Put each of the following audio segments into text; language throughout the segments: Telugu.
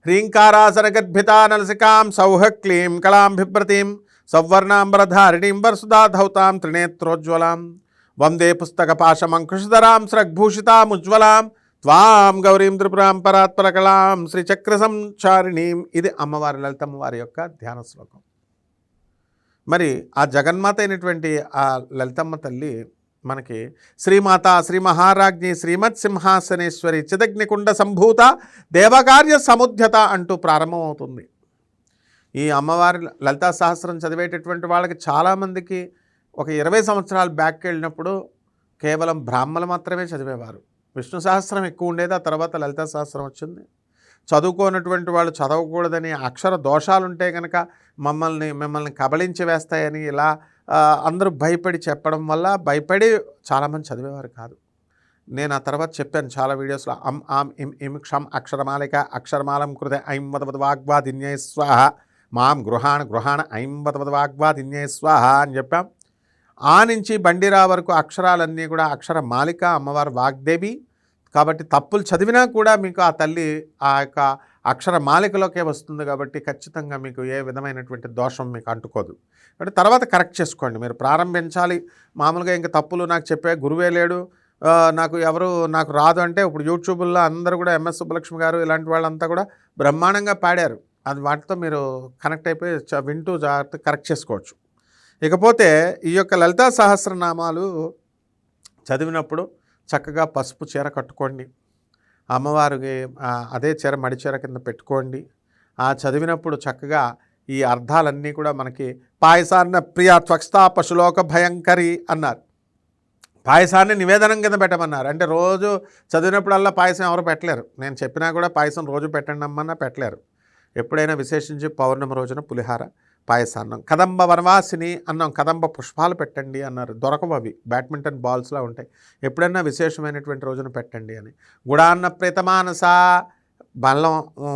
హ్రీంకారాసనగద్భితా నలసికాం సౌహ క్లీం కళాం బిభ్రతీం సౌవర్ణాంబరధారిణీం వరసుధాధౌతాం త్రినేత్రోజ్వలాం వందే పుస్తకపాశమంకుశధరాం స్రగ్భూషితాముజ్వలాం త్వాం గౌరీం త్రిపురాం పరాత్పరకళాం శ్రీచక్ర సంచారిణీం. ఇది అమ్మవారి లలితమ్మ వారి యొక్క ధ్యాన శ్లోకం. మరి ఆ జగన్మాత అయినటువంటి ఆ లలితమ్మ తల్లి మనకి శ్రీమాత శ్రీ మహారాజ్ఞి శ్రీమత్ సింహాసనేశ్వరి చిదగ్నికుండ సంభూత దేవకార్య సముద్యత అంటూ ప్రారంభమవుతుంది. ఈ అమ్మవారి లలితా సహస్రం చదివేటటువంటి వాళ్ళకి చాలామందికి ఒక 20 సంవత్సరాలు బ్యాక్కి వెళ్ళినప్పుడు కేవలం బ్రాహ్మణులు మాత్రమే చదివేవారు. విష్ణు సహస్రం ఎక్కువ ఉండేది, ఆ తర్వాత లలితా సహస్రం వచ్చింది. చదువుకోనటువంటి వాళ్ళు చదవకూడదని, అక్షర దోషాలుంటే కనుక మిమ్మల్ని కబళించి వేస్తాయని ఇలా అందరూ భయపడి చెప్పడం వల్ల భయపడి చాలామంది చదివేవారు కాదు. నేను ఆ తర్వాత చెప్పాను చాలా వీడియోస్లో. ఆం ఇం క్షం అక్షరమాలిక అక్షరమాలం కృత ఐం వదవద వాగ్వాదిన్యై స్వాహ మాం గృహాణ ఐం వదవద వాగ్వాదిన్యై స్వాహ అని చెప్పాం. ఆ నుంచి బండిరా వరకు అక్షరాలన్నీ కూడా అక్షరమాలిక, అమ్మవారు వాగ్దేవి. కాబట్టి తప్పులు చదివినా కూడా మీకు ఆ తల్లి ఆ యొక్క అక్షరమాలికలోకే వస్తుంది. కాబట్టి ఖచ్చితంగా మీకు ఏ విధమైనటువంటి దోషం మీకు అంటుకోదు. కాబట్టి తర్వాత కరెక్ట్ చేసుకోండి. మీరు ప్రారంభించాలి. మామూలుగా ఇంకా తప్పులు నాకు చెప్పే గురువే లేడు, నాకు రాదు అంటే ఇప్పుడు యూట్యూబ్లో అందరూ కూడా ఎంఎస్ సుబ్బలక్ష్మి గారు ఇలాంటి వాళ్ళంతా కూడా బ్రహ్మాండంగా పాడారు. అది వాటితో మీరు కనెక్ట్ అయిపోయి వింటూ జాగ్రత్త కరెక్ట్ చేసుకోవచ్చు. ఇకపోతే ఈ యొక్క లలితా సహస్రనామాలు చదివినప్పుడు చక్కగా పసుపు చీర కట్టుకోండి. అమ్మవారికి అదే చీర మడి చీర కింద పెట్టుకోండి. ఆ చదివినప్పుడు చక్కగా ఈ అర్థాలన్నీ కూడా మనకి పాయసాన్న ప్రియ త్వక్స్థా పశులోక భయంకరి అన్నారు. పాయసాన్ని నివేదనం కింద పెట్టమన్నారు. అంటే రోజు చదివినప్పుడల్లా పాయసం ఎవరు పెట్టలేరు. నేను చెప్పినా కూడా పాయసం రోజు పెట్టండి అమ్మన్నా పెట్టలేరు. ఎప్పుడైనా విశేషించి పౌర్ణమి రోజున పులిహార పాయసాన్నం. కదంబ వనవాసిని అన్నం, కదంబ పుష్పాలు పెట్టండి అన్నారు. దొరకవు, అవి బ్యాడ్మింటన్ బాల్స్లా ఉంటాయి. ఎప్పుడైనా విశేషమైనటువంటి రోజున పెట్టండి అని. గుడాన్న ప్రేతమానస బెల్లం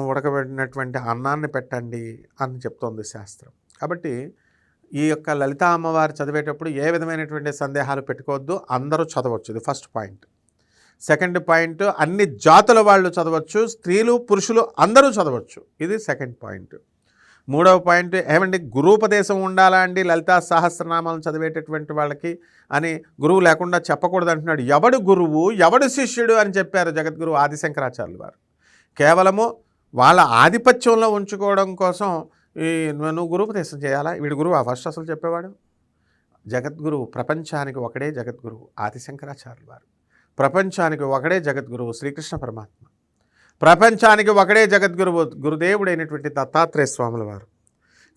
ఉడకబెట్టినటువంటి అన్నాన్ని పెట్టండి అని చెప్తోంది శాస్త్రం. కాబట్టి ఈ యొక్క లలితా అమ్మవారు చదివేటప్పుడు ఏ విధమైనటువంటి సందేహాలు పెట్టుకోవద్దు, అందరూ చదవచ్చు. ఇది ఫస్ట్ పాయింట్. సెకండ్ పాయింట్, అన్ని జాతుల వాళ్ళు చదవచ్చు, స్త్రీలు పురుషులు అందరూ చదవచ్చు. ఇది సెకండ్ పాయింట్. మూడవ పాయింట్, ఏమండి గురూపదేశం ఉండాలా అండి లలితా సహస్రనామాలను చదివేటటువంటి వాళ్ళకి అని గురువు లేకుండా చెప్పకూడదు అంటున్నాడు. ఎవడు గురువు ఎవడు శిష్యుడు అని చెప్పారు జగద్గురు ఆదిశంకరాచార్యులు వారు. కేవలము వాళ్ళ ఆధిపత్యంలో ఉంచుకోవడం కోసం నువ్వు గురూపదేశం చేయాలా, వీడి గురువు ఫస్ట్ అసలు చెప్పేవాడు జగద్గురువు. ప్రపంచానికి ఒకడే జగద్గురువు ఆదిశంకరాచార్యులు వారు. ప్రపంచానికి ఒకడే జగద్గురువు శ్రీకృష్ణ పరమాత్మ. ప్రపంచానికి ఒకడే జగద్గురువు గురుదేవుడైనటువంటి దత్తాత్రేయ స్వాముల వారు.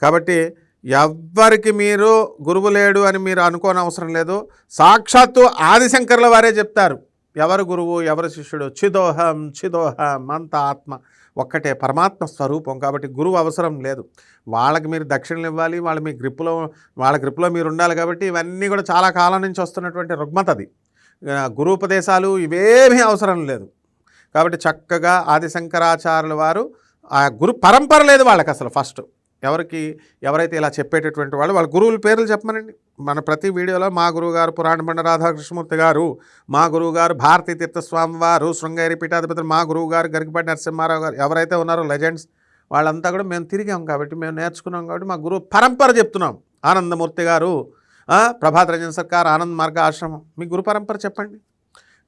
కాబట్టి ఎవ్వరికి మీరు గురువు లేడు అని మీరు అనుకోనవసరం లేదు. సాక్షాత్తు ఆదిశంకరుల వారే చెప్తారు ఎవరు గురువు ఎవరు శిష్యుడు. చిదోహం అంత ఆత్మ ఒక్కటే పరమాత్మ స్వరూపం. కాబట్టి గురువు అవసరం లేదు. వాళ్ళకి మీరు దక్షిణలు ఇవ్వాలి, వాళ్ళ గ్రిప్లో మీరు ఉండాలి. కాబట్టి ఇవన్నీ కూడా చాలా కాలం నుంచి వస్తున్నటువంటి రుగ్మత. అది గురూపదేశాలు ఇవేమీ అవసరం లేదు. కాబట్టి చక్కగా ఆదిశంకరాచార్యుల వారు ఆ గురు పరంపర లేదు వాళ్ళకి అసలు. ఫస్ట్ ఎవరైతే ఇలా చెప్పేటటువంటి వాళ్ళ గురువుల పేర్లు చెప్పమనండి. మన ప్రతి వీడియోలో మా గురువుగారు పురాణబండ రాధాకృష్ణమూర్తి గారు, మా గురువుగారు భారతీ తీర్థస్వామి వారు, శృంగేరి పీఠాధిపతులు మా గురువుగారు గరికపాటి నరసింహారావు గారు, ఎవరైతే ఉన్నారో లెజెండ్స్ వాళ్ళంతా కూడా మేము తిరిగాం కాబట్టి మేము నేర్చుకున్నాం కాబట్టి మా గురువు పరంపర చెప్తున్నాం. ఆనందమూర్తి గారు, ప్రభాత్ రంజన్ సర్కార్ ఆనంద్ మార్గ ఆశ్రమం, మీ గురు పరంపర చెప్పండి.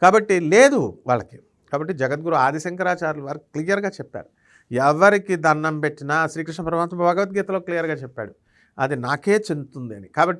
కాబట్టి లేదు వాళ్ళకి. కాబట్టి జగద్గురు ఆదిశంకరాచార్యులు వారు క్లియర్గా చెప్పారు. ఎవరికి దండం పెట్టినా శ్రీకృష్ణ పరమాత్మ భగవద్గీతలో క్లియర్గా చెప్పాడు అది నాకే చెందుతుంది అని. కాబట్టి